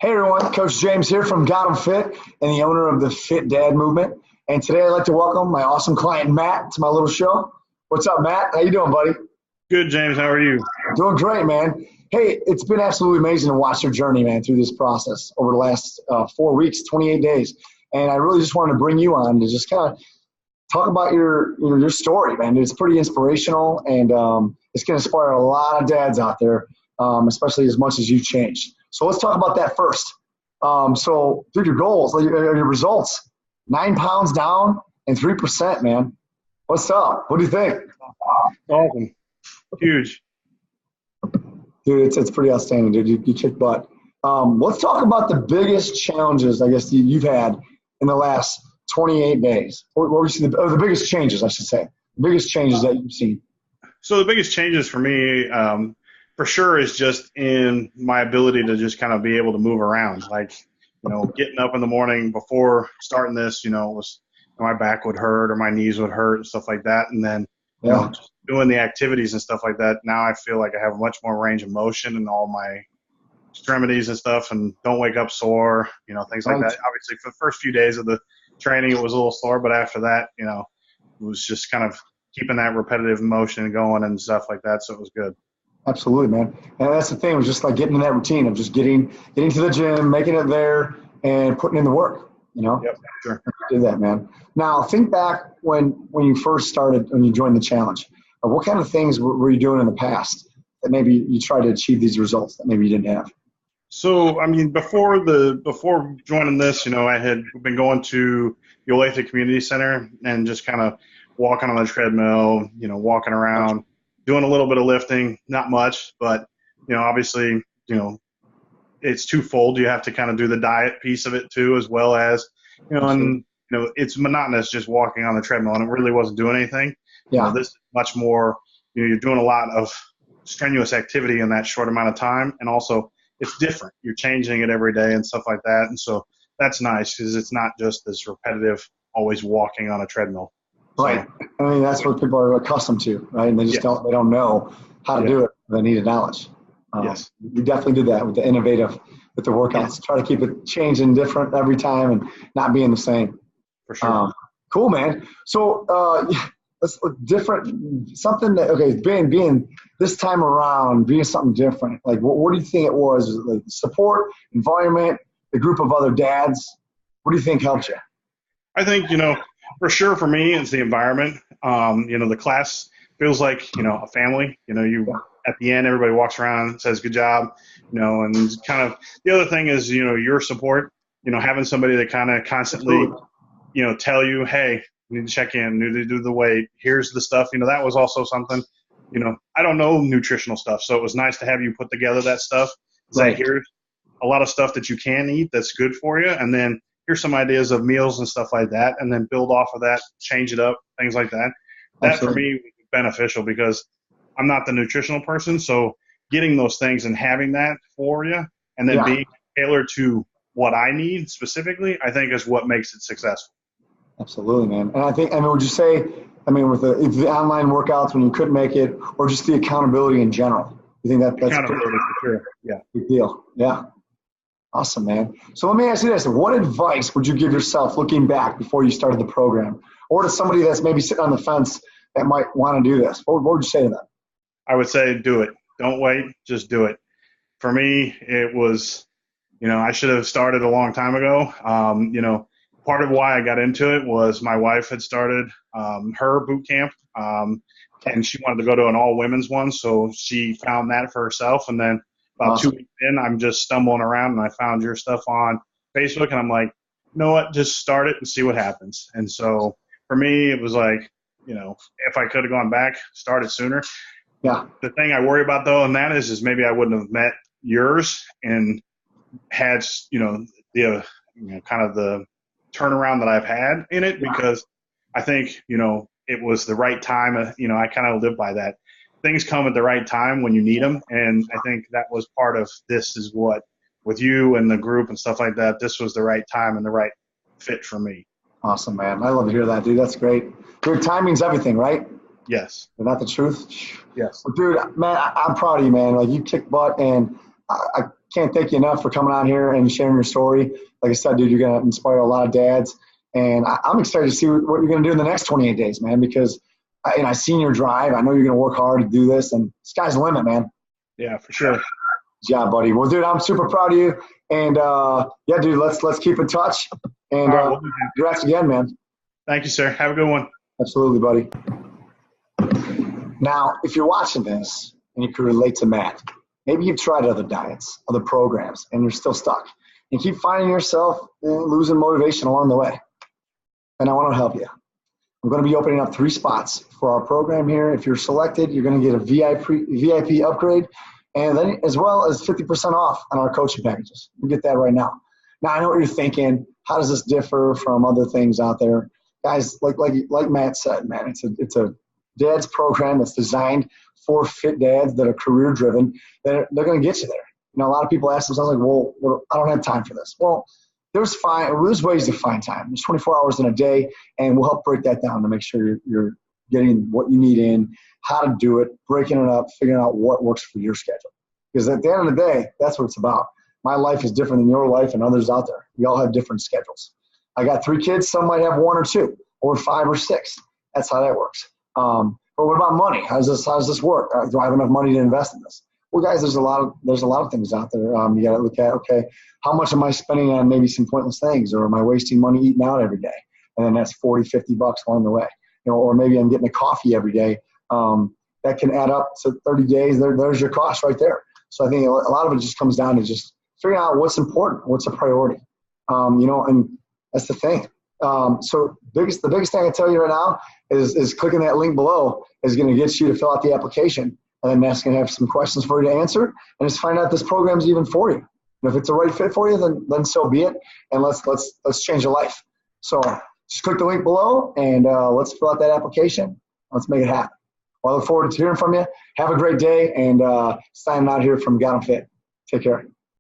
Hey everyone, Coach James here from Got 'em Fit and the owner of the Fit Dad Movement. And today I'd like to welcome my awesome client Matt to my little show. What's up, Matt? How you doing, buddy? Good, James. How are you? Doing great, man. Hey, it's been absolutely amazing to watch your journey, man, through this process over the last 4 weeks, 28 days. And I really just wanted to bring you on to just kind of talk about your story, man. It's pretty inspirational, and it's going to inspire a lot of dads out there, especially as much as you've changed. So let's talk about that first. So, dude, your goals, your results, 9 pounds down and 3%, man. What's up? What do you think? Awesome. Huge. Dude, it's pretty outstanding, dude. You kick butt. Let's talk about the biggest challenges, I guess, you've had in the last 28 days. What were the biggest changes, I should say? The biggest changes that you've seen. So the biggest changes for me, for sure, is just in my ability to just kind of be able to move around. Like, getting up in the morning before starting this, it was my back would hurt or my knees would hurt and stuff like that. And then, just doing the activities and stuff like that, now I feel like I have much more range of motion in all my extremities and stuff, and don't wake up sore, things like that. Obviously, for the first few days of the training, it was a little sore, but after that, it was just kind of keeping that repetitive motion going and stuff like that. So it was good. Absolutely, man. And that's the thing, was just like getting in that routine of just getting to the gym, making it there, and putting in the work. Yep, sure. Did that, man. Now think back when you first started, when you joined the challenge. What kind of things were you doing in the past that maybe you tried to achieve these results that maybe you didn't have? So, I mean, before joining this, I had been going to the Olathe Community Center and just kind of walking on the treadmill, walking around, doing a little bit of lifting, not much, but, obviously, it's twofold. You have to kind of do the diet piece of it too, as well as, and, it's monotonous just walking on the treadmill, and it really wasn't doing anything. Yeah. This is much more, you're doing a lot of strenuous activity in that short amount of time, and also it's different. You're changing it every day and stuff like that. And so that's nice because it's not just this repetitive, always walking on a treadmill. Right. I mean, that's what people are accustomed to, right? And they just don't know how to do it. They need the knowledge. Yes. You definitely did that with the workouts. Yes. Try to keep it changing different every time and not being the same. For sure. Cool, man. So let's look different, something that, being this time around, being something different. Like, what do you think it was? Like support, environment, the group of other dads? What do you think helped you? I think, for sure for me, it's the environment. The class feels like, a family. At the end, everybody walks around and says, good job, and kind of the other thing is, your support, having somebody that kind of constantly, tell you, hey, you need to check in, need to do the weight. Here's the stuff. That was also something, I don't know nutritional stuff. So it was nice to have you put together that stuff. Say, here's a lot of stuff that you can eat that's good for you. And then here's some ideas of meals and stuff like that. And then build off of that, change it up, things like that. That Absolutely. For me was beneficial because I'm not the nutritional person. So getting those things and having that for you and then being tailored to what I need specifically, I think is what makes it successful. Absolutely, man. And would you say, with the online workouts when you couldn't make it, or just the accountability in general? You think that's accountability for sure? Yeah. Big deal. Yeah. Awesome, man. So let me ask you this. What advice would you give yourself looking back before you started the program? Or to somebody that's maybe sitting on the fence that might want to do this? What would you say to them? I would say do it. Don't wait. Just do it. For me, it was, I should have started a long time ago. Part of why I got into it was my wife had started her boot camp, and she wanted to go to an all-women's one, so she found that for herself. And then about 2 weeks in, I'm just stumbling around, and I found your stuff on Facebook, and I'm like, you know what, just start it and see what happens. And so for me, it was like, if I could have gone back, started sooner. Yeah. The thing I worry about, though, and that is maybe I wouldn't have met yours and had, the kind of the turnaround that I've had in it, because I think, it was the right time. I kind of live by that. Things come at the right time when you need them. And I think that was part of this is what, with you and the group and stuff like that, this was the right time and the right fit for me. Awesome, man. I love to hear that, dude. That's great. Dude, timing's everything, right? Yes. Isn't that the truth? Yes. Well, dude, man, I'm proud of you, man. Like, you kick butt, and can't thank you enough for coming on here and sharing your story. Like I said, dude, you're going to inspire a lot of dads. And I'm excited to see what you're going to do in the next 28 days, man, because I've seen your drive. I know you're going to work hard to do this, and sky's the limit, man. Yeah, for sure. Yeah, buddy. Well, dude, I'm super proud of you. And, yeah, dude, let's keep in touch. And congrats again, man. Thank you, sir. Have a good one. Absolutely, buddy. Now, if you're watching this and you can relate to Matt, maybe you've tried other diets, other programs, and you're still stuck. You keep finding yourself losing motivation along the way. And I want to help you. I'm going to be opening up 3 spots for our program here. If you're selected, you're going to get a VIP upgrade, and then as well as 50% off on our coaching packages. You get that right now. Now, I know what you're thinking. How does this differ from other things out there? Guys, like Matt said, man, it's a dad's program that's designed for fit dads that are career driven. They're going to get you there. You know, a lot of people ask themselves, like, well, I don't have time for this. Well, there's ways to find time. There's 24 hours in a day, and we'll help break that down to make sure you're getting what you need in, how to do it, breaking it up, figuring out what works for your schedule. Because at the end of the day, that's what it's about. My life is different than your life and others out there. We all have different schedules. I got 3 kids. Some might have 1 or 2 or 5 or 6. That's how that works. But what about money? How does this work? Do I have enough money to invest in this? Well, guys, there's a lot of things out there. You got to look at, okay, how much am I spending on maybe some pointless things, or am I wasting money eating out every day? And then that's $40, $50 along the way. You know, or maybe I'm getting a coffee every day. That can add up to 30 days. There's your cost right there. So I think a lot of it just comes down to just figuring out what's important, what's a priority. You know, and that's the thing. So the biggest thing I tell you right now is clicking that link below is going to get you to fill out the application. And then that's going to have some questions for you to answer, and just find out if this program's even for you. And if it's the right fit for you, then so be it. And let's change your life. So just click the link below, and let's fill out that application. Let's make it happen. Well, I look forward to hearing from you. Have a great day, and signing out here from Got 'em Fit. Take care.